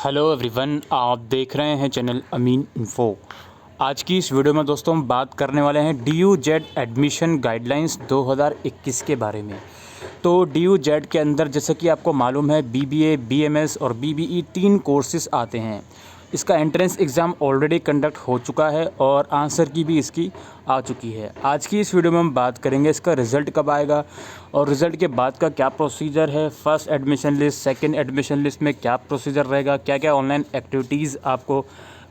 Hello everyone, आप देख रहे हैं चैनल अमीन इन्फो। आज की इस वीडियो में दोस्तों हम बात करने वाले हैं DU-JED एडमिशन गाइडलाइंस 2021 के बारे में। तो DU-JED के अंदर जैसे कि आपको मालूम है BBA, BMS और BBE 3 कोर्सेज़ आते हैं। इसका एंट्रेंस एग्ज़ाम ऑलरेडी कंडक्ट हो चुका है और आंसर की भी इसकी आ चुकी है। आज की इस वीडियो में हम बात करेंगे इसका रिज़ल्ट कब आएगा और रिज़ल्ट के बाद का क्या प्रोसीजर है, first admission list, second admission list में क्या प्रोसीजर रहेगा, क्या क्या ऑनलाइन एक्टिविटीज़ आपको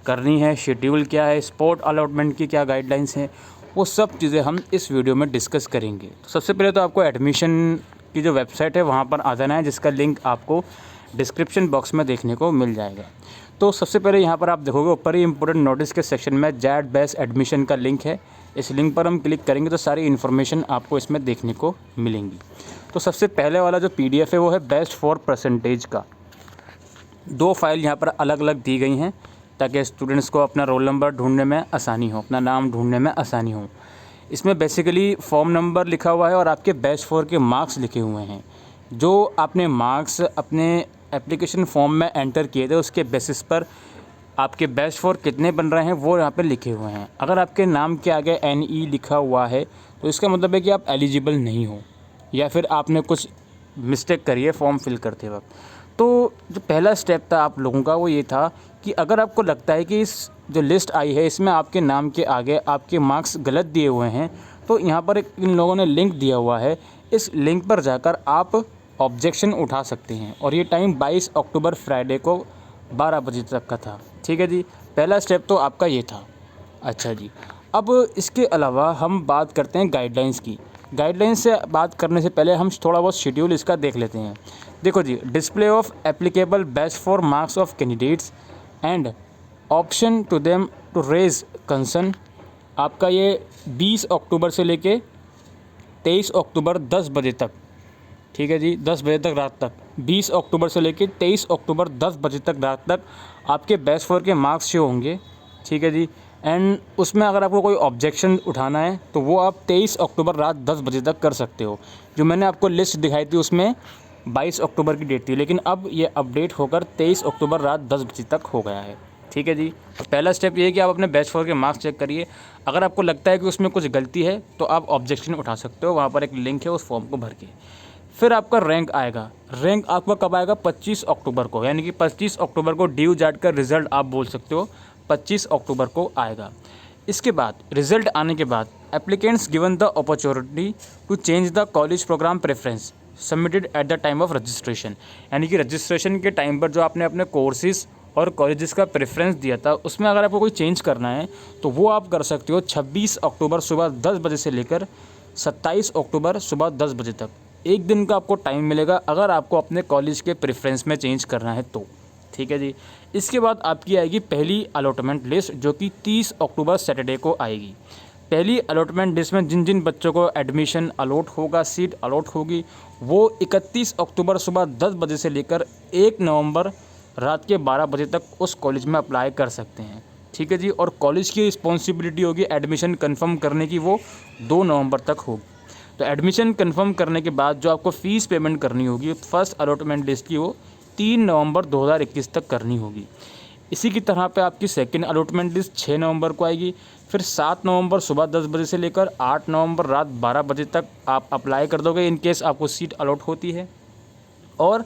करनी है, शेड्यूल क्या है, स्पॉट अलॉटमेंट की क्या गाइडलाइंस हैं, वो सब चीज़ें हम इस वीडियो में डिस्कस करेंगे। तो सबसे पहले तो आपको एडमिशन की जो वेबसाइट है वहाँ पर आ जाना है, जिसका लिंक आपको डिस्क्रिप्शन बॉक्स में देखने को मिल जाएगा। तो सबसे पहले यहाँ पर आप देखोगे ऊपर ही इंपॉर्टेंट नोटिस के सेक्शन में JED बेस्ट एडमिशन का लिंक है। इस लिंक पर हम क्लिक करेंगे तो सारी इन्फॉर्मेशन आपको इसमें देखने को मिलेंगी। तो सबसे पहले वाला जो PDF है वो है बेस्ट फॉर परसेंटेज का। 2 फाइल यहाँ पर अलग अलग दी गई हैं ताकि स्टूडेंट्स को अपना रोल नंबर ढूंढने में आसानी हो, अपना नाम ढूंढने में आसानी हो। इसमें बेसिकली फॉर्म नंबर लिखा हुआ है और आपके बेस्ट फॉर के मार्क्स लिखे हुए हैं। जो आपने मार्क्स अपने एप्लीकेशन फॉर्म में एंटर किए थे उसके बेसिस पर आपके बेस्ट फॉर कितने बन रहे हैं वो यहाँ पे लिखे हुए हैं। अगर आपके नाम के आगे NE लिखा हुआ है तो इसका मतलब है कि आप एलिजिबल नहीं हो या फिर आपने कुछ मिस्टेक करी है फॉर्म फिल करते वक्त। तो जो पहला स्टेप था आप लोगों का वो ये था कि अगर आपको लगता है कि इस जो लिस्ट आई है इसमें आपके नाम के आगे आपके मार्क्स गलत दिए हुए हैं तो यहाँ पर इन लोगों ने लिंक दिया हुआ है। इस लिंक पर जाकर आप ऑब्जेक्शन उठा सकते हैं और ये टाइम 22 अक्टूबर फ्राइडे को 12 बजे तक का था। ठीक है जी, पहला स्टेप तो आपका ये था। अच्छा जी, अब इसके अलावा हम बात करते हैं गाइडलाइंस की। गाइडलाइंस से बात करने से पहले हम थोड़ा बहुत शेड्यूल इसका देख लेते हैं। देखो जी, display of applicable best for marks of candidates and option to them to raise concern आपका ये 20 अक्टूबर से लेके 23 अक्टूबर 10 बजे तक। ठीक है जी, 10 बजे तक रात तक, 20 अक्टूबर से लेके 23 अक्टूबर 10 बजे तक रात तक आपके बेस्ट फॉर के मार्क्स शो होंगे। ठीक है जी, एंड उसमें अगर आपको कोई ऑब्जेक्शन उठाना है तो वो आप 23 अक्टूबर रात 10 बजे तक कर सकते हो। जो मैंने आपको लिस्ट दिखाई थी उसमें 22 अक्टूबर की डेट थी, लेकिन अब ये अपडेट होकर 23 अक्टूबर रात 10 बजे तक हो गया है। ठीक है जी, तो पहला स्टेप ये है कि आप अपने बेस्ट फॉर के मार्क्स चेक करिए। अगर आपको लगता है कि उसमें कुछ गलती है तो आप ऑब्जेक्शन उठा सकते हो, वहाँ पर एक लिंक है, उस फॉर्म को भर के। फिर आपका रैंक आएगा। रैंक आपका कब आएगा? 25 अक्टूबर को, यानी कि 25 अक्टूबर को DU-JED का रिज़ल्ट आप बोल सकते हो 25 अक्टूबर को आएगा। इसके बाद रिज़ल्ट आने के बाद applicants given the opportunity to change the college program preference submitted at the time of registration, यानी कि रजिस्ट्रेशन के टाइम पर जो आपने अपने कोर्सेज और कॉलेजेस का प्रेफरेंस दिया था उसमें अगर आपको कोई चेंज करना है तो वो आप कर सकते हो 26 अक्टूबर सुबह 10 बजे से लेकर 27 अक्टूबर सुबह 10 बजे तक। एक दिन का आपको टाइम मिलेगा अगर आपको अपने कॉलेज के प्रेफरेंस में चेंज करना है तो। ठीक है जी, इसके बाद आपकी आएगी पहली अलॉटमेंट लिस्ट जो कि 30 अक्टूबर सैटरडे को आएगी। पहली अलॉटमेंट लिस्ट में जिन जिन बच्चों को एडमिशन अलॉट होगा, सीट अलॉट होगी, वो 31 अक्टूबर सुबह 10 बजे से लेकर 1 नवंबर रात के 12 बजे तक उस कॉलेज में अप्लाई कर सकते हैं। ठीक है जी, और कॉलेज की रिस्पॉन्सिबिलिटी होगी एडमिशन कंफर्म करने की, वो 2 नवंबर तक होगी। तो एडमिशन कंफर्म करने के बाद जो आपको फ़ीस पेमेंट करनी होगी फर्स्ट अलॉटमेंट लिस्ट की, वो 3 नवंबर 2021 तक करनी होगी। इसी की तरह पे आपकी सेकंड अलॉटमेंट लिस्ट 6 नवंबर को आएगी। फिर 7 नवंबर सुबह 10 बजे से लेकर 8 नवंबर रात 12 बजे तक आप अप्लाई कर दोगे इन केस आपको सीट अलॉट होती है। और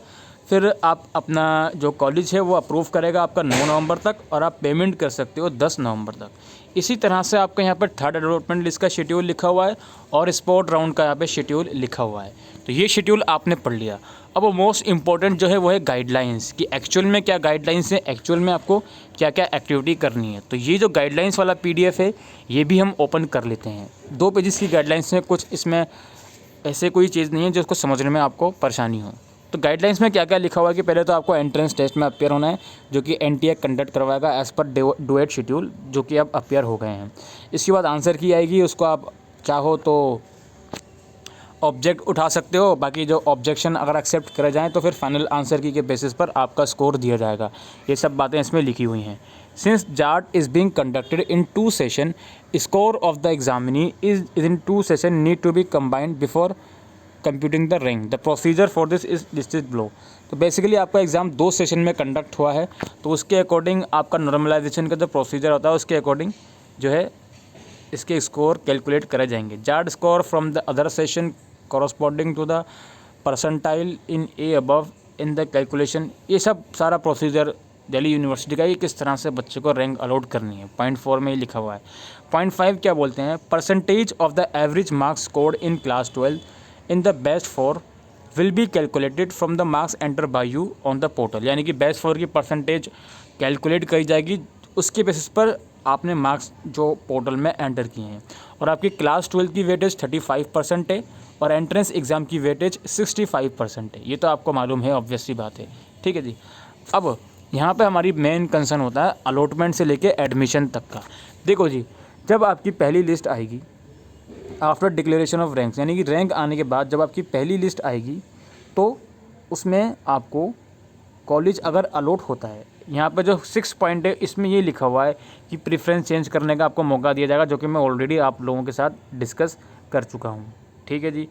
फिर आप अपना जो कॉलेज है वो अप्रूव करेगा आपका 9 नवंबर तक और आप पेमेंट कर सकते हो 10 नवंबर तक। इसी तरह से आपका यहाँ पर थर्ड अलॉटमेंट लिस्ट का शेड्यूल लिखा हुआ है और स्पॉट राउंड का यहाँ पे शेड्यूल लिखा हुआ है। तो ये शेड्यूल आपने पढ़ लिया। अब मोस्ट इंपॉर्टेंट जो है वो है गाइडलाइंस, कि एक्चुअल में क्या गाइडलाइंस है, एक्चुअल में आपको क्या क्या एक्टिविटी करनी है। तो ये जो गाइडलाइंस वाला PDF है ये भी हम ओपन कर लेते हैं। 2 पेजेस की गाइडलाइंस है, कुछ इसमें ऐसे कोई चीज़ नहीं है जिसको समझने में आपको परेशानी हो। तो गाइडलाइंस में क्या क्या लिखा हुआ है कि पहले तो आपको एंट्रेंस टेस्ट में अपियर होना है जो कि NTA कंडक्ट करवाएगा एज़ पर डुएट शेड्यूल, जो कि अब अपियर हो गए हैं। इसके बाद आंसर की आएगी, उसको आप चाहो तो ऑब्जेक्ट उठा सकते हो, बाकी जो ऑब्जेक्शन अगर एक्सेप्ट करे जाएँ तो फिर फाइनल आंसर की के बेसिस पर आपका स्कोर दिया जाएगा। ये सब बातें इसमें लिखी हुई हैं। Since JAD is being conducted in 2 session, score of the examinee is in 2 session need to be combined before computing the rank. The procedure for this is listed below. So basically आपका exam 2 session में conduct हुआ है, तो उसके according आपका normalisation का जो procedure होता है उसके अकॉर्डिंग जो है इसके स्कोर कैलकुलेट करे जाएंगे। जार्ड score from the other session corresponding to the percentile in a above in the calculation. ये सब सारा प्रोसीजर दिल्ली यूनिवर्सिटी का, ये किस तरह से बच्चे को रैंक अलॉट करनी है। पॉइंट 4 में ही लिखा हुआ है। पॉइंट 5 क्या बोलते हैं, percentage of the average marks scored in class 12 in the best 4 will be calculated from the marks enter bye you on the portal. यानी कि बेस्ट 4 की परसेंटेज कैलकुलेट करी जाएगी, उसके बेसिस पर आपने मार्क्स जो पोर्टल में एंटर किए हैं। और आपकी क्लास 12 की वेटेज 35% है और एंट्रेंस एग्ज़ाम की वेटेज 65% है। ये तो आपको मालूम है, ऑब्वियस सी बात है। ठीक है जी। अब यहाँ पे हमारी मेन कंसर्न होता है अलॉटमेंट से लेके एडमिशन तक का। देखो जी, जब आपकी पहली लिस्ट आएगी आफ्टर डिक्लेरेशन ऑफ रैंक्स, यानी कि रैंक आने के बाद जब आपकी पहली लिस्ट आएगी तो उसमें आपको कॉलेज अगर अलॉट होता है, यहाँ पे जो 6 पॉइंट है इसमें ये लिखा हुआ है कि प्रेफरेंस चेंज करने का आपको मौका दिया जाएगा, जो कि मैं ऑलरेडी आप लोगों के साथ डिस्कस कर चुका हूँ। ठीक है जी।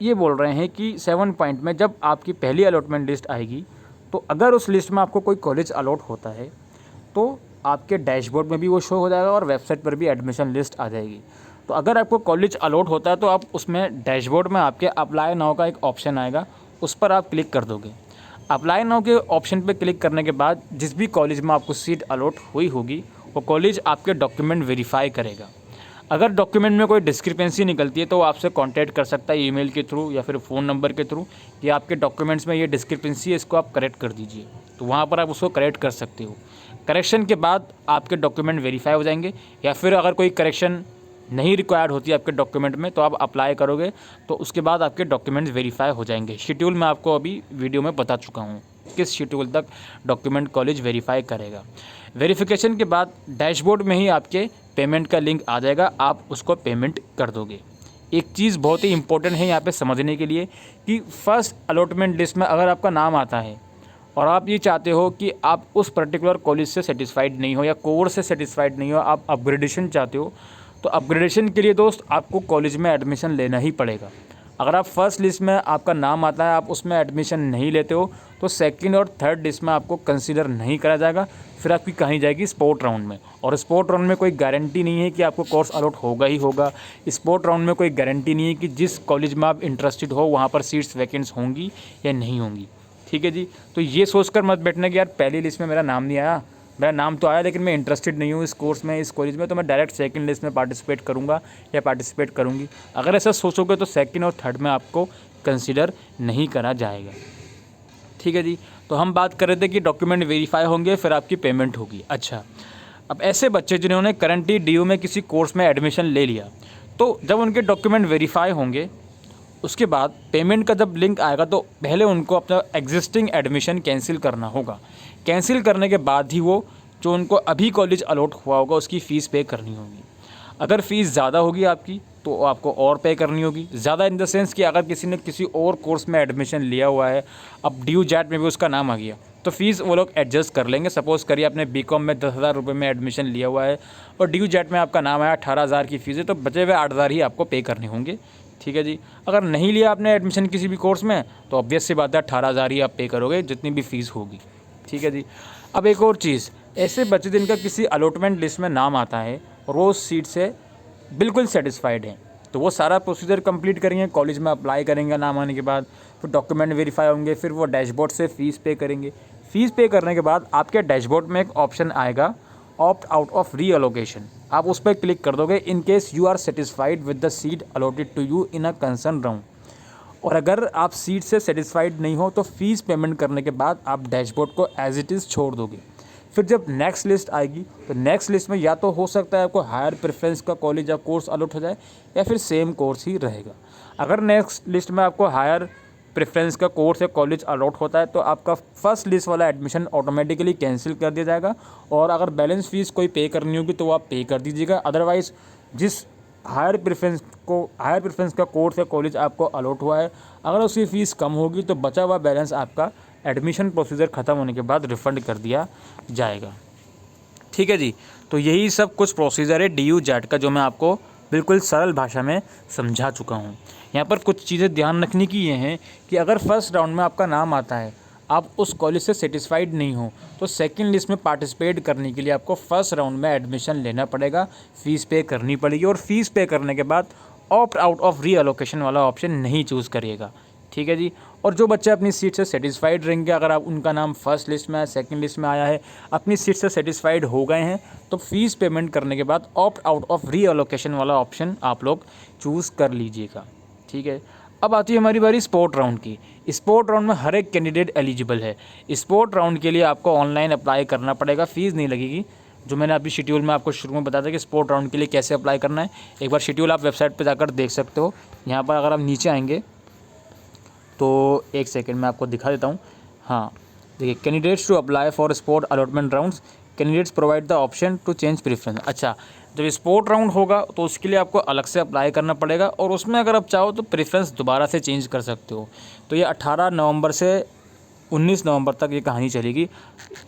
ये बोल रहे हैं कि 7 पॉइंट में जब आपकी पहली अलॉटमेंट लिस्ट आएगी तो अगर उस लिस्ट में आपको कोई कॉलेज अलॉट होता है तो आपके डैशबोर्ड में भी वो शो हो जाएगा और वेबसाइट पर भी एडमिशन लिस्ट आ जाएगी। तो अगर आपको कॉलेज अलॉट होता है तो आप उसमें डैशबोर्ड में आपके अप्लाई नाउ का एक ऑप्शन आएगा, उस पर आप क्लिक कर दोगे। अप्लाई नाउ के ऑप्शन पर क्लिक करने के बाद जिस भी कॉलेज में आपको सीट अलॉट हुई होगी वो कॉलेज आपके डॉक्यूमेंट वेरीफाई करेगा। अगर डॉक्यूमेंट में कोई डिस्क्रिपेंसी निकलती है तो वो आपसे कांटेक्ट कर सकता है ईमेल के थ्रू या फिर फ़ोन नंबर के थ्रू कि आपके डॉक्यूमेंट्स में ये डिस्क्रिपेंसी है, इसको आप करेक्ट कर दीजिए। तो वहाँ पर आप उसको करेक्ट कर सकते हो। करेक्शन के बाद आपके डॉक्यूमेंट वेरीफाई हो जाएंगे, या फिर अगर कोई करेक्शन नहीं रिक्वायर्ड होती है आपके डॉक्यूमेंट में तो आप अप्लाई करोगे तो उसके बाद आपके डॉक्यूमेंट्स वेरीफाई हो जाएंगे। शेड्यूल मैं आपको अभी वीडियो में बता चुका हूँ किस शेड्यूल तक डॉक्यूमेंट कॉलेज वेरीफाई करेगा। वेरिफिकेशन के बाद डैशबोर्ड में ही आपके पेमेंट का लिंक आ जाएगा, आप उसको पेमेंट कर दोगे। एक चीज़ बहुत ही इंपॉर्टेंट है यहाँ पे समझने के लिए कि फर्स्ट अलॉटमेंट लिस्ट में अगर आपका नाम आता है और आप ये चाहते हो कि आप उस पर्टिकुलर कॉलेज से सेटिस्फाइड नहीं हो या कोर्स से सेटिस्फाइड नहीं हो, आप अपग्रेडेशन चाहते हो, तो अपग्रेडेशन के लिए दोस्त आपको कॉलेज में एडमिशन लेना ही पड़ेगा। अगर आप फर्स्ट लिस्ट में आपका नाम आता है, आप उसमें एडमिशन नहीं लेते हो तो सेकंड और थर्ड लिस्ट में आपको कंसीडर नहीं करा जाएगा, फिर आपकी कहीं जाएगी स्पोर्ट राउंड में। और स्पोर्ट राउंड में कोई गारंटी नहीं है कि आपको कोर्स अलॉट होगा ही होगा। स्पोर्ट राउंड में कोई गारंटी नहीं है कि जिस कॉलेज में आप इंटरेस्टेड हो वहाँ पर सीट्स वैकेंट्स होंगी या नहीं होंगी। ठीक है जी। तो ये सोचकर मत बैठना कि यार पहली लिस्ट में मेरा नाम नहीं आया, मेरा नाम तो आया लेकिन मैं इंटरेस्टेड नहीं हूँ इस कोर्स में, इस कॉलेज में, तो मैं डायरेक्ट सेकंड लिस्ट में पार्टिसिपेट करूँगा या पार्टिसिपेट करूँगी। अगर ऐसा सोचोगे तो सेकंड और थर्ड में आपको कंसीडर नहीं करा जाएगा। ठीक है जी। तो हम बात कर रहे थे कि डॉक्यूमेंट वेरीफाई होंगे फिर आपकी पेमेंट होगी। अच्छा, अब ऐसे बच्चे जिन्होंने करंटली DU में किसी कोर्स में एडमिशन ले लिया तो जब उनके डॉक्यूमेंट वेरीफाई होंगे उसके बाद पेमेंट का जब लिंक आएगा तो पहले उनको अपना एग्जिस्टिंग एडमिशन कैंसिल करना होगा। कैंसिल करने के बाद ही वो जो उनको अभी कॉलेज अलॉट हुआ होगा उसकी फ़ीस पे करनी होगी। अगर फ़ीस ज़्यादा होगी आपकी तो आपको और पे करनी होगी। ज़्यादा इन द सेंस कि अगर किसी ने किसी और कोर्स में एडमिशन लिया हुआ है, अब DU JAT में भी उसका नाम आ गया तो फ़ीस वो लोग एडजस्ट कर लेंगे। सपोज़ करिए आपने BCom में 10,000 रुपये में एडमिशन लिया हुआ है और DU JAT में आपका नाम आया 18,000 की फ़ीस है, तो बचे हुए 8,000 ही आपको पे करने होंगे। ठीक है जी। अगर नहीं लिया आपने एडमिशन किसी भी कोर्स में तो ऑब्वियस सी बात है 18,000 ही आप पे करोगे जितनी भी फ़ीस होगी। ठीक है जी। अब एक और चीज़, ऐसे बच्चे जिनका किसी अलॉटमेंट लिस्ट में नाम आता है और वो उस सीट से बिल्कुल सेटिस्फाइड हैं तो वो सारा प्रोसीजर कंप्लीट करेंगे, कॉलेज में अप्लाई करेंगे नाम आने के बाद, फिर डॉक्यूमेंट वेरीफाई होंगे, फिर वो डैशबोर्ड से फ़ीस पे करेंगे। फ़ीस पे करने के बाद आपके डैशबोर्ड में एक ऑप्शन आएगा ऑप्ट आउट ऑफ रीअलोकेशन, आप उस पर क्लिक कर दोगे in case you are satisfied with the seat allotted to you in a concern round. और अगर आप सीट से सेटिस्फाइड नहीं हो तो फ़ीस पेमेंट करने के बाद आप डैशबोर्ड को एज इट इज़ छोड़ दोगे। फिर जब नेक्स्ट लिस्ट आएगी तो नेक्स्ट लिस्ट में या तो हो सकता है आपको हायर प्रेफरेंस का कॉलेज या कोर्स अलॉट हो जाए या फिर सेम कोर्स ही रहेगा। अगर नेक्स्ट लिस्ट में आपको हायर प्रेफरेंस का कोर्स या कॉलेज अलॉट होता है तो आपका फर्स्ट लिस्ट वाला एडमिशन ऑटोमेटिकली कैंसिल कर दिया जाएगा और अगर बैलेंस फ़ीस कोई पे करनी होगी तो आप पे कर दीजिएगा। अदरवाइज़ जिस हायर प्रेफरेंस का कोर्स या कॉलेज आपको अलॉट हुआ है अगर उसकी फ़ीस कम होगी तो बचा हुआ बैलेंस आपका एडमिशन प्रोसीजर ख़त्म होने के बाद रिफ़ंड कर दिया जाएगा। ठीक है जी। तो यही सब कुछ प्रोसीजर है DU JAT का जो मैं आपको बिल्कुल सरल भाषा में समझा चुका हूँ। यहाँ पर कुछ चीज़ें ध्यान रखने की ये हैं कि अगर फर्स्ट राउंड में आपका नाम आता है, आप उस कॉलेज से सेटिस्फाइड नहीं हो, तो सेकंड लिस्ट में पार्टिसिपेट करने के लिए आपको फर्स्ट राउंड में एडमिशन लेना पड़ेगा, फ़ीस पे करनी पड़ेगी और फ़ीस पे करने के बाद ऑप्ट आउट ऑफ रीअलोकेशन वाला ऑप्शन नहीं चूज़ करिएगा। ठीक है जी। और जो बच्चे अपनी सीट से सेटिस्फाइड रहेंगे, अगर आप उनका नाम फर्स्ट लिस्ट में आया, सेकंड लिस्ट में आया है, अपनी सीट से सेटिस्फाइड हो गए हैं, तो फ़ीस पेमेंट करने के बाद ऑप्ट आउट ऑफ रीअलोकेशन वाला ऑप्शन आप लोग चूज़ कर लीजिएगा। ठीक है। अब आती है हमारी बारी स्पोर्ट राउंड की। स्पोर्ट राउंड में हर एक कैंडिडेट एलिजिबल है। स्पोर्ट राउंड के लिए आपको ऑनलाइन अप्लाई करना पड़ेगा, फ़ीस नहीं लगेगी। जो मैंने अभी शेड्यूल में आपको शुरू में बताया था कि स्पोर्ट राउंड के लिए कैसे अप्लाई करना है, एक बार शेड्यूल आप वेबसाइट पर जाकर देख सकते हो। यहाँ पर अगर आप नीचे आएंगे तो एक सेकंड में आपको दिखा देता हूँ। हाँ देखिए, candidates to apply for sport allotment rounds, candidates provide the option to change preference. अच्छा, जब स्पोर्ट राउंड होगा तो उसके लिए आपको अलग से अप्लाई करना पड़ेगा और उसमें अगर आप चाहो तो प्रेफरेंस दोबारा से चेंज कर सकते हो। तो ये 18 नवंबर से 19 नवंबर तक ये कहानी चलेगी।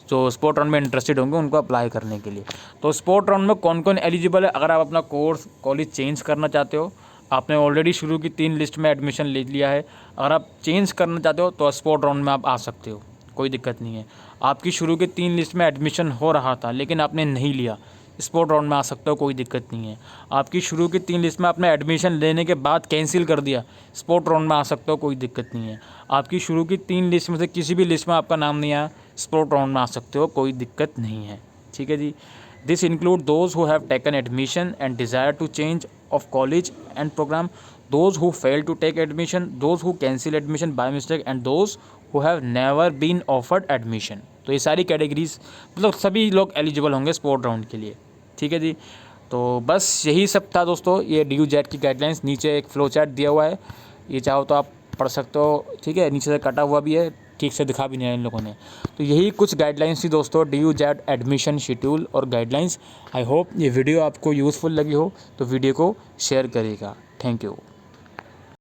जो स्पोर्ट राउंड में इंटरेस्टेड होंगे उनको अप्लाई करने के लिए। तो स्पोर्ट राउंड में कौन कौन एलिजिबल है? अगर आप अपना कोर्स कॉलेज चेंज करना चाहते हो, आपने ऑलरेडी शुरू की 3 लिस्ट में एडमिशन ले लिया है, अगर आप चेंज करना चाहते हो तो स्पोर्ट राउंड में आप आ सकते हो, कोई दिक्कत नहीं है। आपकी शुरू की 3 लिस्ट में एडमिशन हो रहा था लेकिन आपने नहीं लिया, स्पोर्ट राउंड में आ सकते हो, कोई दिक्कत नहीं है। आपकी शुरू की 3 लिस्ट में आपने एडमिशन लेने के बाद कैंसिल कर दिया, स्पोर्ट राउंड में आ सकते हो, कोई दिक्कत नहीं है। आपकी शुरू की 3 लिस्ट में से किसी भी लिस्ट में आपका नाम नहीं आया, स्पोर्ट राउंड में आ सकते हो, कोई दिक्कत नहीं है। ठीक है जी। This include those who have taken admission and desire to change of college and programme, those who fail to take admission, those who cancel admission by mistake and those who have never been offered admission. तो ये सारी categories, मतलब सभी लोग eligible होंगे sport round के लिए। ठीक है जी। तो बस यही सब था दोस्तों, ये DU JET की गाइडलाइंस। नीचे एक फ्लो चार्ट दिया हुआ है, ये चाहो तो आप पढ़ सकते हो। ठीक है, नीचे से कटा हुआ भी है, ठीक से दिखा भी नहीं है इन लोगों ने। तो यही कुछ गाइडलाइंस थी दोस्तों, DU JET एडमिशन शेड्यूल और गाइडलाइंस। आई होप ये वीडियो आपको यूज़फुल लगी हो, तो वीडियो को शेयर करिएगा। Thank you.